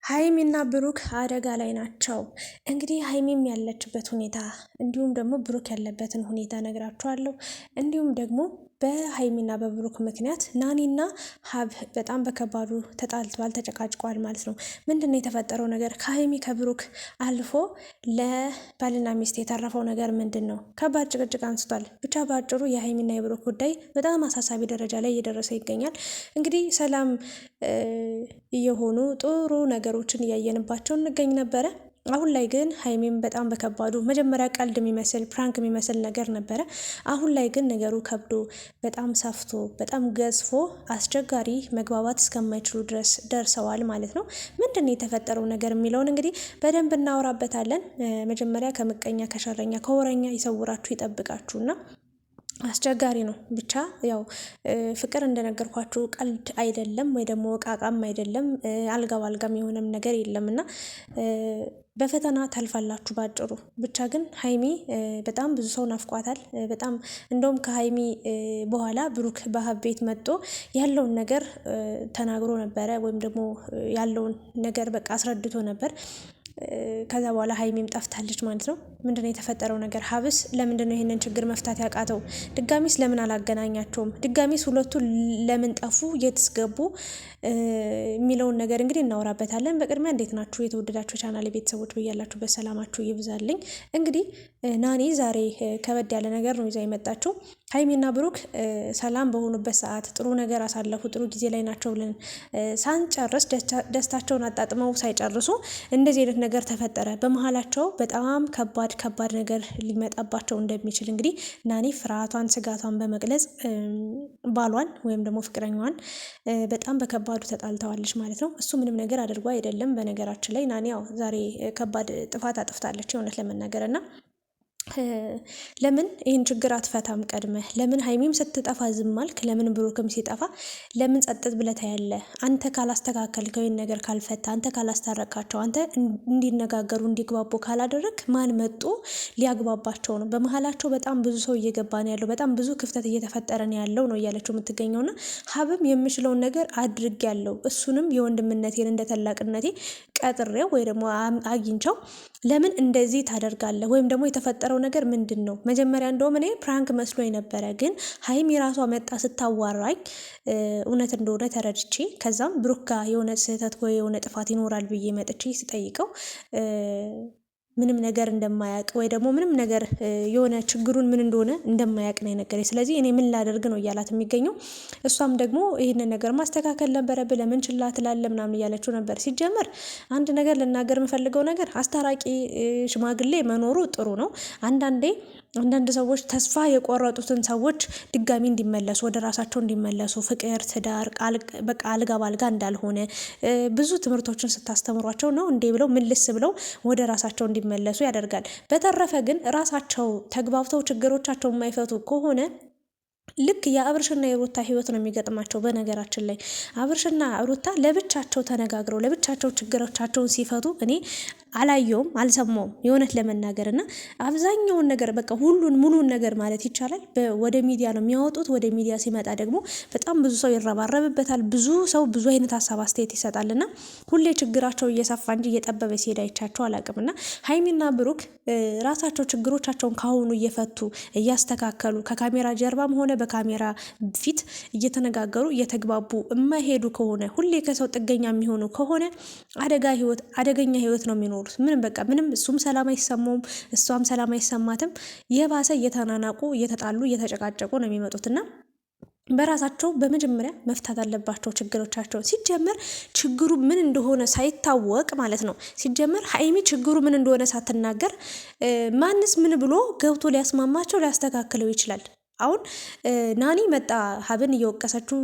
ሀይሚና ብሩክ አደጋ ላይ ናቸው። እንግዲህ ሀይሚም ያለችበት ሁኔታ እንዲሁም ደግሞ ብሩክ ያለበትን ሁኔታ ነግራችኋለሁ። እንዲሁም ደግሞ በሀይሚና በብሩክ ምክንያት ናኒና ሀብ በጣም በከባዱ ተጣልተዋል፣ ተጨቃጭቋል ማለት ነው። ምንድን ነው የተፈጠረው ነገር? ከሀይሚ ከብሩክ አልፎ ለባልና ሚስት የተረፈው ነገር ምንድን ነው? ከባድ ጭቅጭቅ አንስቷል። ብቻ በአጭሩ የሀይሚና የብሩክ ጉዳይ በጣም አሳሳቢ ደረጃ ላይ እየደረሰ ይገኛል። እንግዲህ ሰላም እየሆኑ ጥሩ ነገሮችን እያየንባቸው እንገኝ ነበረ። አሁን ላይ ግን ሀይሚም በጣም በከባዱ መጀመሪያ ቀልድ የሚመስል ፕራንክ የሚመስል ነገር ነበረ። አሁን ላይ ግን ነገሩ ከብዶ በጣም ሰፍቶ በጣም ገዝፎ አስቸጋሪ መግባባት እስከማይችሉ ድረስ ደርሰዋል ማለት ነው። ምንድን ነው የተፈጠረው ነገር የሚለውን እንግዲህ በደንብ እናወራበታለን። መጀመሪያ ከምቀኛ ከሸረኛ ከወረኛ ይሰውራችሁ ይጠብቃችሁና አስቸጋሪ ነው። ብቻ ያው ፍቅር እንደነገርኳችሁ ቀልድ አይደለም ወይ ደግሞ እቃቃም አይደለም። አልጋ ባልጋም የሆነም ነገር የለም እና በፈተና ታልፋላችሁ ባጭሩ። ብቻ ግን ሀይሚ በጣም ብዙ ሰው ናፍቋታል። በጣም እንደውም ከሀይሚ በኋላ ብሩክ በሀብ ቤት መጥቶ ያለውን ነገር ተናግሮ ነበረ፣ ወይም ደግሞ ያለውን ነገር በቃ አስረድቶ ነበር። ከዛ በኋላ ሀይሚም ጠፍታለች ማለት ነው። ምንድነው የተፈጠረው ነገር? ሀብስ ለምንድነው ይሄንን ችግር መፍታት ያቃተው? ድጋሚስ ለምን አላገናኛቸውም? ድጋሚስ ሁለቱ ለምን ጠፉ? የትስ ገቡ? የሚለውን ነገር እንግዲህ እናወራበታለን። በቅድሚያ እንዴት ናችሁ የተወደዳችሁ ቻናል ቤተሰቦች? በያላችሁበት ሰላማችሁ ይብዛልኝ። እንግዲህ ናኒ ዛሬ ከበድ ያለ ነገር ነው ይዛ የመጣችው። ሀይሚና ብሩክ ሰላም በሆኑበት ሰዓት ጥሩ ነገር አሳለፉ፣ ጥሩ ጊዜ ላይ ናቸው ብለን ሳንጨርስ ደስታቸውን አጣጥመው ሳይጨርሱ እንደዚህ አይነት ነገር ተፈጠረ። በመሀላቸው በጣም ከባድ ነገር ሊመጣባቸው እንደሚችል እንግዲህ ናኒ ፍርሃቷን፣ ስጋቷን በመግለጽ ባሏን ወይም ደግሞ ፍቅረኛዋን በጣም በከባዱ ተጣልተዋለች ማለት ነው። እሱ ምንም ነገር አድርጎ አይደለም። በነገራችን ላይ ናኒ ያው ዛሬ ከባድ ጥፋት አጥፍታለች እውነት ለመናገር እና ለምን ይህን ችግር አትፈታም ቀድመህ? ለምን ሀይሚም ስትጠፋ ዝም አልክ? ለምን ብሩክም ሲጠፋ ለምን ጸጥት ብለህ ታያለህ? አንተ ካላስተካከልከው ይህን ነገር ካልፈታ፣ አንተ ካላስታረቃቸው፣ አንተ እንዲነጋገሩ እንዲግባቡ ካላደረግ ማን መጦ ሊያግባባቸው ነው? በመሀላቸው በጣም ብዙ ሰው እየገባ ነው ያለው፣ በጣም ብዙ ክፍተት እየተፈጠረ ነው ያለው ነው እያለችው የምትገኘውና ሀብም የምችለውን ነገር አድርግ ያለው እሱንም የወንድምነቴን እንደ ታላቅነቴ ቀጥሬው ወይ ደግሞ አግኝቸው ለምን እንደዚህ ታደርጋለህ? ወይም ደግሞ የተፈጠረው ነገር ምንድን ነው? መጀመሪያ እንደውም እኔ ፕራንክ መስሎ ነበረ፣ ግን ሀይሚ የራሷ መጣ ስታዋራኝ እውነት እንደሆነ ተረድቼ ከዛም ብሩክ ጋር የሆነ ስህተት ወይ የሆነ ጥፋት ይኖራል ብዬ መጥቼ ስጠይቀው ምንም ነገር እንደማያውቅ ወይ ደግሞ ምንም ነገር የሆነ ችግሩን ምን እንደሆነ እንደማያውቅ ነው የነገረኝ። ስለዚህ እኔ ምን ላደርግ ነው እያላት የሚገኘው። እሷም ደግሞ ይህንን ነገር ማስተካከል ነበረብህ፣ ለምን ችላ ትላለህ ምናምን እያለችው ነበር። ሲጀመር አንድ ነገር ልናገር የምፈልገው ነገር አስታራቂ ሽማግሌ መኖሩ ጥሩ ነው። አንዳንድ ሰዎች ተስፋ የቆረጡትን ሰዎች ድጋሚ እንዲመለሱ፣ ወደ ራሳቸው እንዲመለሱ፣ ፍቅር፣ ትዳር በቃ አልጋ ባልጋ እንዳልሆነ ብዙ ትምህርቶችን ስታስተምሯቸው ነው እንዴ ብለው ምልስ ብለው ወደ ራሳቸው እንዲመለሱ ያደርጋል። በተረፈ ግን ራሳቸው ተግባብተው ችግሮቻቸው የማይፈቱ ከሆነ ልክ የአብርሽና የሩታ ህይወት ነው የሚገጥማቸው። በነገራችን ላይ አብርሽና ሩታ ለብቻቸው ተነጋግረው ለብቻቸው ችግሮቻቸውን ሲፈቱ እኔ አላየውም፣ አልሰማውም የእውነት ለመናገር እና አብዛኛውን ነገር በቃ ሙሉን ነገር ማለት ይቻላል ወደ ሚዲያ ነው የሚያወጡት። ወደ ሚዲያ ሲመጣ ደግሞ በጣም ብዙ ሰው ይረባረብበታል። ብዙ ሰው ብዙ አይነት ሀሳብ አስተያየት ይሰጣልና ሁሌ ችግራቸው እየሰፋ እንጂ እየጠበበ ሲሄድ አይቻቸው አላቅምና ሀይሚና ብሩክ ራሳቸው ችግሮቻቸውን ካሁኑ እየፈቱ እያስተካከሉ ከካሜራ ጀርባም ሆነ በካሜራ ፊት እየተነጋገሩ እየተግባቡ የማይሄዱ ከሆነ ሁሌ ከሰው ጥገኛ የሚሆኑ ከሆነ አደገኛ ህይወት ነው የሚኖሩት። ምንም እሱም ሰላም አይሰማውም፣ እሷም ሰላም አይሰማትም። የባሰ እየተናናቁ እየተጣሉ እየተጨቃጨቁ ነው የሚመጡትና በራሳቸው በመጀመሪያ መፍታት አለባቸው ችግሮቻቸው። ሲጀመር ችግሩ ምን እንደሆነ ሳይታወቅ ማለት ነው። ሲጀመር ሀይሚ ችግሩ ምን እንደሆነ ሳትናገር ማንስ ምን ብሎ ገብቶ ሊያስማማቸው ሊያስተካክለው ይችላል? አሁን ናኒ መጣ ሀብን እየወቀሰችው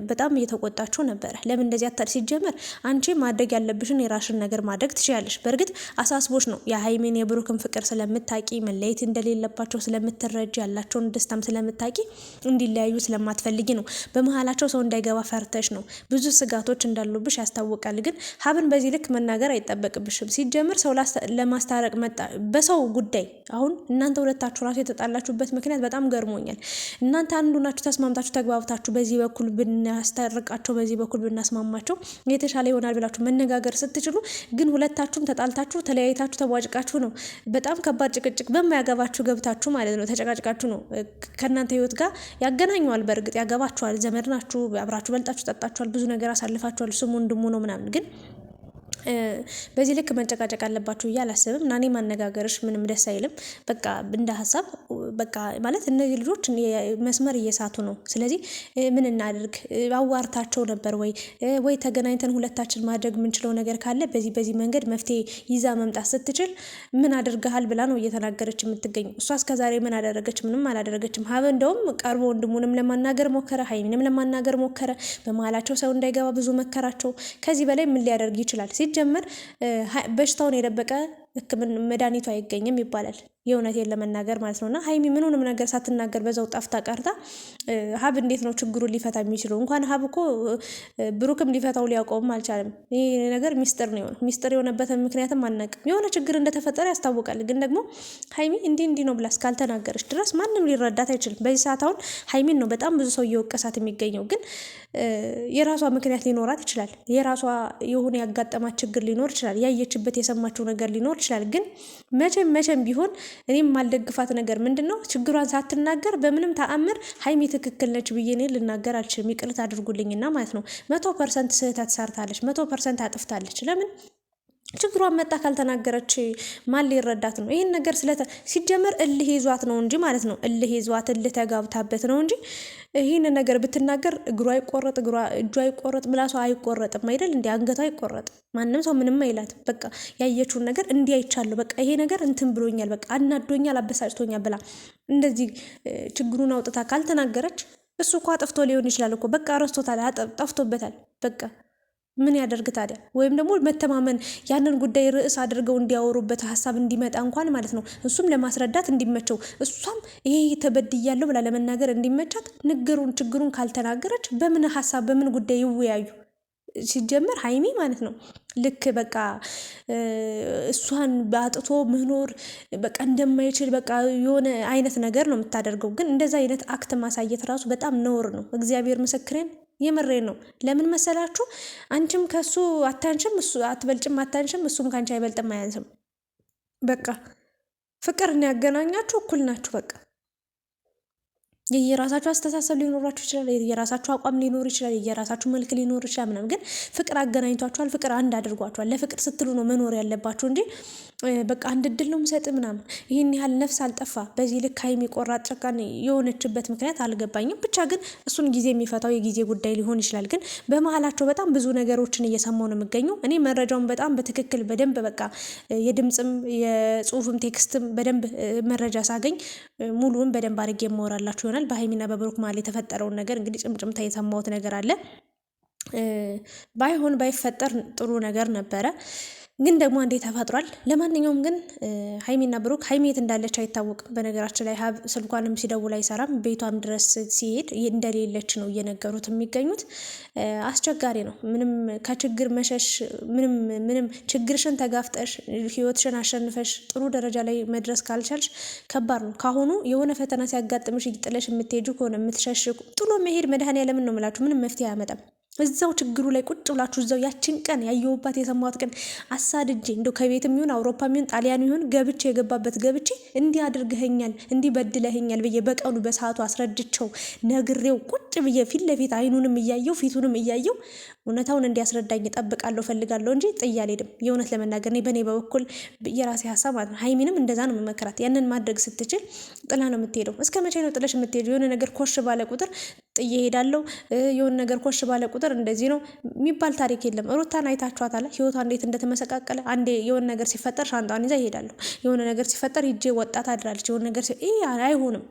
በጣም እየተቆጣችው ነበረ። ለምን እንደዚህ አታል? ሲጀመር አንቺ ማድረግ ያለብሽን የራሽን ነገር ማድረግ ትችላለሽ። በእርግጥ አሳስቦች ነው የሀይሜን የብሩክን ፍቅር ስለምታቂ፣ መለየት እንደሌለባቸው ስለምትረጅ፣ ያላቸውን ደስታም ስለምታቂ፣ እንዲለያዩ ስለማትፈልጊ ነው። በመሀላቸው ሰው እንዳይገባ ፈርተሽ ነው። ብዙ ስጋቶች እንዳሉብሽ ያስታውቃል። ግን ሀብን በዚህ ልክ መናገር አይጠበቅብሽም። ሲጀመር ሰው ለማስታረቅ መጣ በሰው ጉዳይ። አሁን እናንተ ሁለታችሁ ራሱ የተጣላችሁበት ምክንያት በጣም ገርሞኛል። እናንተ አንዱ ናችሁ ተስማምታችሁ ተግባብታችሁ በዚህ በኩል ብናስታርቃቸው በዚህ በኩል ብናስማማቸው የተሻለ ይሆናል ብላችሁ መነጋገር ስትችሉ፣ ግን ሁለታችሁም ተጣልታችሁ ተለያይታችሁ ተቧጭቃችሁ ነው በጣም ከባድ ጭቅጭቅ በማያገባችሁ ገብታችሁ ማለት ነው ተጨቃጭቃችሁ ነው ከእናንተ ህይወት ጋር ያገናኘዋል። በእርግጥ ያገባችኋል፣ ዘመድ ናችሁ፣ አብራችሁ በልጣችሁ ጠጣችኋል፣ ብዙ ነገር አሳልፋችኋል። ስሙ ወንድሙ ነው ምናምን ግን በዚህ ልክ መንጨቃጨቅ አለባችሁ ብዬ አላስብም። ናኔ ማነጋገርሽ ምንም ደስ አይልም። በቃ እንደ ሀሳብ በቃ ማለት እነዚህ ልጆች መስመር እየሳቱ ነው። ስለዚህ ምን እናድርግ? አዋርታቸው ነበር ወይ ተገናኝተን ሁለታችን ማድረግ የምንችለው ነገር ካለ በዚህ መንገድ መፍትሄ ይዛ መምጣት ስትችል ምን አድርገሃል ብላ ነው እየተናገረች የምትገኝ። እሷ እስከዛሬ ምን አደረገች? ምንም አላደረገችም። ሀበ እንደውም ቀርቦ ወንድሙንም ለማናገር ሞከረ፣ ሀይሚንም ለማናገር ሞከረ። በመሀላቸው ሰው እንዳይገባ ብዙ መከራቸው። ከዚህ በላይ ምን ሊያደርግ ይችላል? ሲጀመር በሽታውን የደበቀ ሕክምና መድኃኒቱ አይገኝም ይባላል። የእውነቴን ለመናገር ማለት ነውና ሀይሚ ምንንም ነገር ሳትናገር በዛው ጠፍታ ቀርታ ሀብ እንዴት ነው ችግሩን ሊፈታ የሚችለው? እንኳን ሀብ እኮ ብሩክም ሊፈታው ሊያውቀውም አልቻለም። ይህ ነገር ሚስጥር ነው። ሚስጥር የሆነበትን ምክንያትም አናውቅም። የሆነ ችግር እንደተፈጠረ ያስታውቃል። ግን ደግሞ ሀይሚ እንዲህ ነው ብላ እስካልተናገረች ድረስ ማንም ሊረዳት አይችልም። በዚህ ሰዓት አሁን ሀይሚን ነው በጣም ብዙ ሰው እየወቀሳት የሚገኘው። ግን የራሷ ምክንያት ሊኖራት ይችላል። የራሷ የሆነ ያጋጠማት ችግር ሊኖር ይችላል። ያየችበት የሰማችው ነገር ሊኖር ይችላል። ግን መቼም ቢሆን እኔም ማልደግፋት ነገር ምንድን ነው ችግሯን ሳትናገር በምንም ተአምር ሀይሚ ትክክል ነች ብዬ እኔ ልናገር አልችልም። ይቅርታ አድርጉልኝና ማለት ነው 100% ስህተት ሰርታለች፣ 100% አጥፍታለች። ለምን ችግሯን መጣ ካልተናገረች ማን ሊረዳት ነው? ይህን ነገር ሲጀመር እልህ ይዟት ነው እንጂ ማለት ነው እልህ ይዟት እልህ ተጋብታበት ነው እንጂ ይህን ነገር ብትናገር እግሯ አይቆረጥ፣ እጇ አይቆረጥ፣ ምላሷ አይቆረጥም አይደል? እንዲ አንገቷ አይቆረጥም። ማንም ሰው ምንም አይላት። በቃ ያየችውን ነገር እንዲህ አይቻለሁ፣ በቃ ይሄ ነገር እንትን ብሎኛል፣ በቃ አናዶኛል፣ አበሳጭቶኛል ብላ እንደዚህ ችግሩን አውጥታ ካልተናገረች እሱ እኮ አጥፍቶ ሊሆን ይችላል እኮ በቃ ረስቶታል፣ ጠፍቶበታል። በቃ ምን ያደርግ ታዲያ? ወይም ደግሞ መተማመን ያንን ጉዳይ ርዕስ አድርገው እንዲያወሩበት ሀሳብ እንዲመጣ እንኳን ማለት ነው እሱም ለማስረዳት እንዲመቸው እሷም ይሄ ተበድያለሁ ብላ ለመናገር እንዲመቻት ችግሩን ካልተናገረች በምን ሀሳብ በምን ጉዳይ ይወያዩ? ሲጀመር ሀይሚ ማለት ነው ልክ በቃ እሷን በአጥቶ መኖር በቃ እንደማይችል በቃ የሆነ አይነት ነገር ነው የምታደርገው። ግን እንደዛ አይነት አክት ማሳየት ራሱ በጣም ነውር ነው። እግዚአብሔር ምስክሬን የምሬ ነው። ለምን መሰላችሁ? አንቺም ከሱ አታንሽም፣ እሱ አትበልጭም አታንሽም፣ እሱም ከአንቺ አይበልጥም አያንስም። በቃ ፍቅር ያገናኛችሁ እኩል ናችሁ። በቃ የየራሳችሁ አስተሳሰብ ሊኖራችሁ ይችላል። የየራሳችሁ አቋም ሊኖር ይችላል። የየራሳችሁ መልክ ሊኖር ይችላል ምናምን። ግን ፍቅር አገናኝቷችኋል። ፍቅር አንድ አድርጓችኋል። ለፍቅር ስትሉ ነው መኖር ያለባችሁ እንጂ በቃ አንድ እድል ነው የምሰጥ ምናምን። ይህን ያህል ነፍስ አልጠፋ። በዚህ ልክ ሀይሚ ቆራጥ ጨካኝ የሆነችበት ምክንያት አልገባኝም። ብቻ ግን እሱን ጊዜ የሚፈታው የጊዜ ጉዳይ ሊሆን ይችላል። ግን በመሀላቸው በጣም ብዙ ነገሮችን እየሰማው ነው የምገኘው። እኔ መረጃውን በጣም በትክክል በደንብ በቃ የድምፅም የጽሁፍም ቴክስትም በደንብ መረጃ ሳገኝ ሙሉውን በደንብ አድርጌ የማወራላችሁ ይሆናል። በሀይሚና በብሩክ መሀል የተፈጠረውን ነገር እንግዲህ ጭምጭምታ የሰማሁት ነገር አለ። ባይፈጠር ጥሩ ነገር ነበረ፣ ግን ደግሞ እንዴ ተፈጥሯል። ለማንኛውም ግን ሀይሚና ብሩክ ሀይሚ የት እንዳለች አይታወቅም። በነገራችን ላይ ስልኳንም ሲደውል አይሰራም። ቤቷም ድረስ ሲሄድ እንደሌለች ነው እየነገሩት የሚገኙት። አስቸጋሪ ነው። ምንም ከችግር መሸሽ ምንም ችግርሽን ተጋፍጠሽ ህይወትሽን አሸንፈሽ ጥሩ ደረጃ ላይ መድረስ ካልቻልሽ ከባድ ነው። ካሁኑ የሆነ ፈተና ሲያጋጥምሽ ጥለሽ የምትሄጁ ከሆነ የምትሸሽ ጥሎ መሄድ መድኃኔዓለምን ነው የምላችሁ፣ ምንም መፍትሄ አያመጣም። እዛው ችግሩ ላይ ቁጭ ብላችሁ እዛው ያችን ቀን ያየሁባት የሰማሁት ቀን አሳድጄ እንደው ከቤትም ይሁን አውሮፓም ይሁን ጣሊያን ይሁን ገብቼ የገባበት ገብቼ እንዲህ አድርገኸኛል እንዲህ በድለኸኛል ብዬ በቀኑ በሰዓቱ አስረድቸው ነግሬው ቁጭ ብዬ ፊት ለፊት አይኑንም እያየው ፊቱንም እያየው እውነታውን እንዲያስረዳኝ እጠብቃለሁ ፈልጋለሁ እንጂ ጥዬ አልሄድም። የእውነት ለመናገር እኔ በእኔ በኩል የራሴ ሀሳብ ማለት ነው። ሀይሚንም እንደዛ ነው የምመክራት። ያንን ማድረግ ስትችል ጥላ ነው የምትሄደው። እስከ መቼ ነው ጥለሽ የምትሄደው? የሆነ ነገር ኮሽ ባለ ቁጥር ጥዬ እሄዳለሁ፣ የሆነ ነገር ኮሽ ባለ ቁጥር እንደዚህ ነው የሚባል ታሪክ የለም። ሩታን አይታችኋታል፣ ህይወቷ እንዴት እንደተመሰቃቀለ። አንዴ የሆነ ነገር ሲፈጠር ሻንጣዋን ይዛ ይሄዳለሁ፣ የሆነ ነገር ሲፈጠር ሂጄ ወጣት አድራለች። የሆነ ነገር አይሆንም።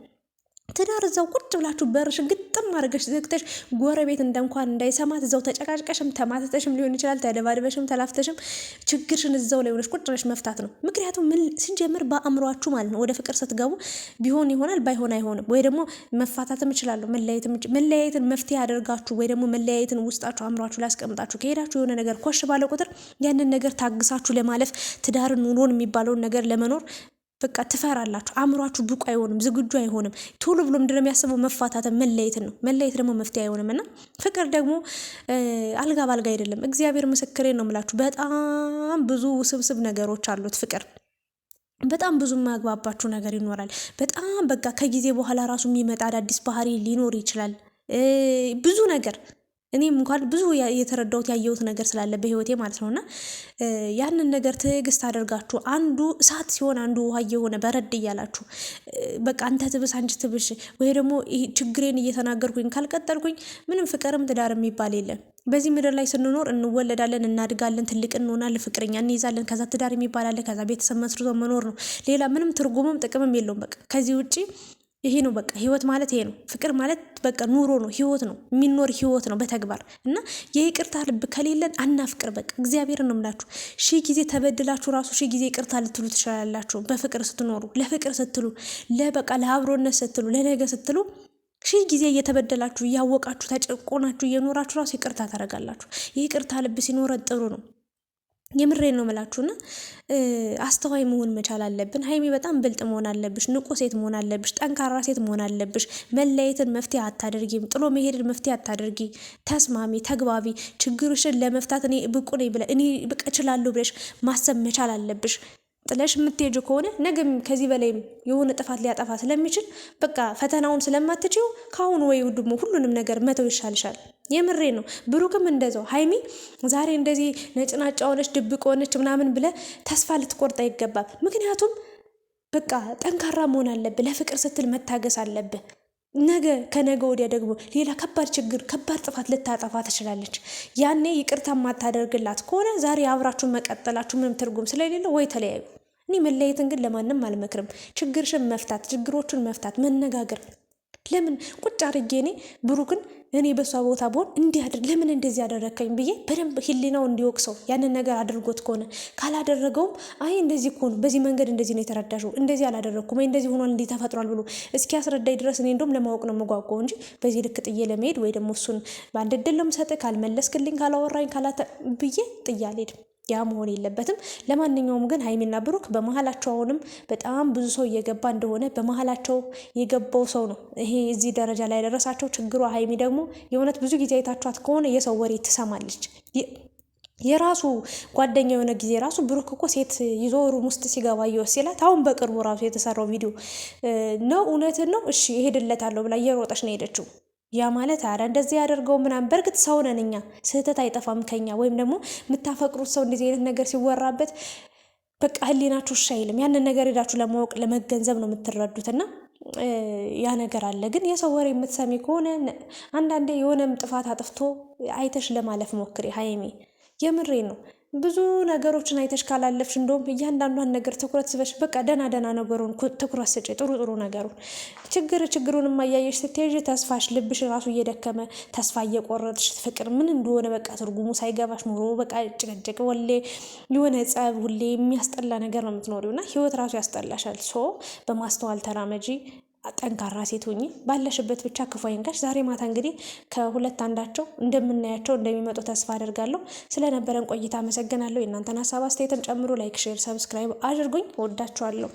ትዳር እዛው ቁጭ ብላችሁ በርሽን ግጥም አድርገሽ ዘግተሽ ጎረቤት እንኳን እንዳይሰማት እዛው ተጨቃጭቀሽም ተማተተሽም ሊሆን ይችላል፣ ተደባድበሽም ተላፍተሽም ችግርሽን እዛው ላይ ሆነሽ ቁጭ ብለሽ መፍታት ነው። ምክንያቱም ሲጀምር በአእምሯችሁ ማለት ነው ወደ ፍቅር ስትገቡ ቢሆን ይሆናል ባይሆን አይሆንም። ወይ ደግሞ መፋታትም እችላለሁ መለያየትን መፍትሄ አድርጋችሁ ወይ ደግሞ መለያየትን ውስጣችሁ አእምሯችሁ ላስቀምጣችሁ ከሄዳችሁ የሆነ ነገር ኮሽ ባለ ቁጥር ያንን ነገር ታግሳችሁ ለማለፍ ትዳርን ኑሮን የሚባለውን ነገር ለመኖር በቃ ትፈራላችሁ። አእምሯችሁ ብቁ አይሆንም፣ ዝግጁ አይሆንም። ቶሎ ብሎ ምንድን ነው የሚያስበው? መፋታትን፣ መለየትን ነው። መለየት ደግሞ መፍትሄ አይሆንም። እና ፍቅር ደግሞ አልጋ ባልጋ አይደለም። እግዚአብሔር ምስክሬ ነው የምላችሁ። በጣም ብዙ ውስብስብ ነገሮች አሉት ፍቅር። በጣም ብዙ የማያግባባችሁ ነገር ይኖራል። በጣም በቃ ከጊዜ በኋላ ራሱ የሚመጣ አዳዲስ ባህሪ ሊኖር ይችላል። ብዙ ነገር እኔም እንኳን ብዙ የተረዳሁት ያየሁት ነገር ስላለ በህይወቴ ማለት ነውና ያንን ነገር ትዕግስት አድርጋችሁ አንዱ እሳት ሲሆን አንዱ ውሃ እየሆነ በረድ እያላችሁ በቃ አንተ ትብስ አንቺ ትብሽ ወይ ደግሞ ችግሬን እየተናገርኩኝ ካልቀጠልኩኝ ምንም ፍቅርም ትዳር የሚባል የለም። በዚህ ምድር ላይ ስንኖር እንወለዳለን፣ እናድጋለን፣ ትልቅ እንሆናለን፣ ፍቅረኛ እንይዛለን፣ ከዛ ትዳር የሚባል አለ፣ ከዛ ቤተሰብ መስርቶ መኖር ነው። ሌላ ምንም ትርጉምም ጥቅምም የለውም። በቃ ከዚህ ውጪ ይሄ ነው በቃ ህይወት ማለት ይሄ ነው። ፍቅር ማለት በቃ ኑሮ ነው፣ ህይወት ነው፣ የሚኖር ህይወት ነው በተግባር እና የይቅርታ ልብ ከሌለን አናፍቅር። በቃ እግዚአብሔርን ነው የምላችሁ። ሺህ ጊዜ ተበድላችሁ ራሱ ሺህ ጊዜ ይቅርታ ልትሉ ትችላላችሁ። በፍቅር ስትኖሩ፣ ለፍቅር ስትሉ፣ ለበቃ ለአብሮነት ስትሉ፣ ለነገ ስትሉ ሺህ ጊዜ እየተበደላችሁ እያወቃችሁ ተጨቆናችሁ እየኖራችሁ ራሱ ይቅርታ ታደርጋላችሁ። የይቅርታ ልብ ሲኖረን ጥሩ ነው። የምሬን ነው የምላችሁና አስተዋይ መሆን መቻል አለብን። ሀይሚ በጣም ብልጥ መሆን አለብሽ፣ ንቁ ሴት መሆን አለብሽ፣ ጠንካራ ሴት መሆን አለብሽ። መለየትን መፍትሄ አታደርጊም፣ ጥሎ መሄድን መፍትሄ አታደርጊ። ተስማሚ፣ ተግባቢ፣ ችግርሽን ለመፍታት እኔ ብቁ ነኝ ብለሽ እኔ ብቅ እችላለሁ ብለሽ ማሰብ መቻል አለብሽ። ጥለሽ የምትሄጁ ከሆነ ነገም ከዚህ በላይም የሆነ ጥፋት ሊያጠፋ ስለሚችል በቃ ፈተናውን ስለማትችው ከአሁኑ ወይ ደግሞ ሁሉንም ነገር መተው ይሻልሻል። የምሬ ነው። ብሩክም እንደዛው ሀይሚ ዛሬ እንደዚህ ነጭናጫ ሆነች ድብቅ ሆነች ምናምን ብለ ተስፋ ልትቆርጥ አይገባም። ምክንያቱም በቃ ጠንካራ መሆን አለብህ። ለፍቅር ስትል መታገስ አለብህ። ነገ ከነገ ወዲያ ደግሞ ሌላ ከባድ ችግር ከባድ ጥፋት ልታጠፋ ትችላለች። ያኔ ይቅርታ ማታደርግላት ከሆነ ዛሬ አብራችሁን መቀጠላችሁ ምንም ትርጉም ስለሌለው ወይ ተለያዩ። እኔ መለየትን ግን ለማንም አልመክርም። ችግርሽን መፍታት፣ ችግሮቹን መፍታት፣ መነጋገር። ለምን ቁጭ አድርጌ እኔ ብሩክን እኔ በሷ ቦታ ብሆን እንዲያድር ለምን እንደዚህ ያደረከኝ ብዬ በደንብ ህሊናው እንዲወቅሰው ያንን ነገር አድርጎት ከሆነ ካላደረገውም አይ እንደዚህ እኮ ነው፣ በዚህ መንገድ እንደዚህ ነው የተረዳሽው፣ እንደዚህ አላደረኩም ወይ እንደዚህ ሆኗል፣ እንዲህ ተፈጥሯል ብሎ እስኪ ያስረዳኝ ድረስ እኔ እንደውም ለማወቅ ነው የምጓጓው እንጂ በዚህ ልክ ጥዬ ለመሄድ ወይ ደግሞ እሱን በአንድ እድል ለምሰጥ ካልመለስክልኝ፣ ካላወራኝ ብዬ ጥዬ አልሄድም። ያ መሆን የለበትም። ለማንኛውም ግን ሀይሚና ብሩክ በመሀላቸው አሁንም በጣም ብዙ ሰው እየገባ እንደሆነ በመሀላቸው የገባው ሰው ነው ይሄ እዚህ ደረጃ ላይ ያደረሳቸው። ችግሯ ሀይሚ ደግሞ የእውነት ብዙ ጊዜ አይታችኋት ከሆነ የሰው ወሬ ትሰማለች። የራሱ ጓደኛ የሆነ ጊዜ ራሱ ብሩክ እኮ ሴት ይዞ ሩም ውስጥ ሲገባ እየወሰላት አሁን በቅርቡ ራሱ የተሰራው ቪዲዮ ነው። እውነትን ነው እሺ እሄድለታለሁ ብላ እየሮጠች ነው ሄደችው። ያ ማለት አረ እንደዚህ ያደርገው ምናምን። በእርግጥ ሰው ነን እኛ፣ ስህተት አይጠፋም ከኛ። ወይም ደግሞ የምታፈቅሩት ሰው እንደዚህ አይነት ነገር ሲወራበት በቃ ህሊናችሁ እሺ አይልም። ያንን ነገር ሄዳችሁ ለማወቅ ለመገንዘብ ነው የምትረዱት። እና ያ ነገር አለ። ግን የሰው ወሬ የምትሰሚ ከሆነ አንዳንዴ የሆነም ጥፋት አጥፍቶ አይተሽ ለማለፍ ሞክሪ ሀይሚ። የምሬ ነው። ብዙ ነገሮችን አይተሽ ካላለፍሽ እንደውም እያንዳንዷን ነገር ትኩረት ስበሽ በቃ ደና ነገሩን ትኩረት ስጪ፣ ጥሩ ነገሩን። ችግሩን ማያየሽ ስትሄጂ ተስፋሽ ልብሽ ራሱ እየደከመ ተስፋ እየቆረጥሽ ፍቅር ምን እንደሆነ በቃ ትርጉሙ ሳይገባሽ ኑሮ በቃ ጭቅጭቅ፣ ወሌ የሆነ ጸብ፣ ሁሌ የሚያስጠላ ነገር ነው የምትኖሪው እና ህይወት ራሱ ያስጠላሻል። በማስተዋል ተራመጂ። ጠንካራ ሴት ሁኚ። ባለሽበት ብቻ ክፉ አይንካሽ። ዛሬ ማታ እንግዲህ ከሁለት አንዳቸው እንደምናያቸው እንደሚመጡ ተስፋ አደርጋለሁ። ስለነበረን ቆይታ አመሰግናለሁ። የእናንተን ሀሳብ አስተያየትም ጨምሮ ላይክ፣ ሼር፣ ሰብስክራይብ አድርጉኝ። ወዳችኋለሁ።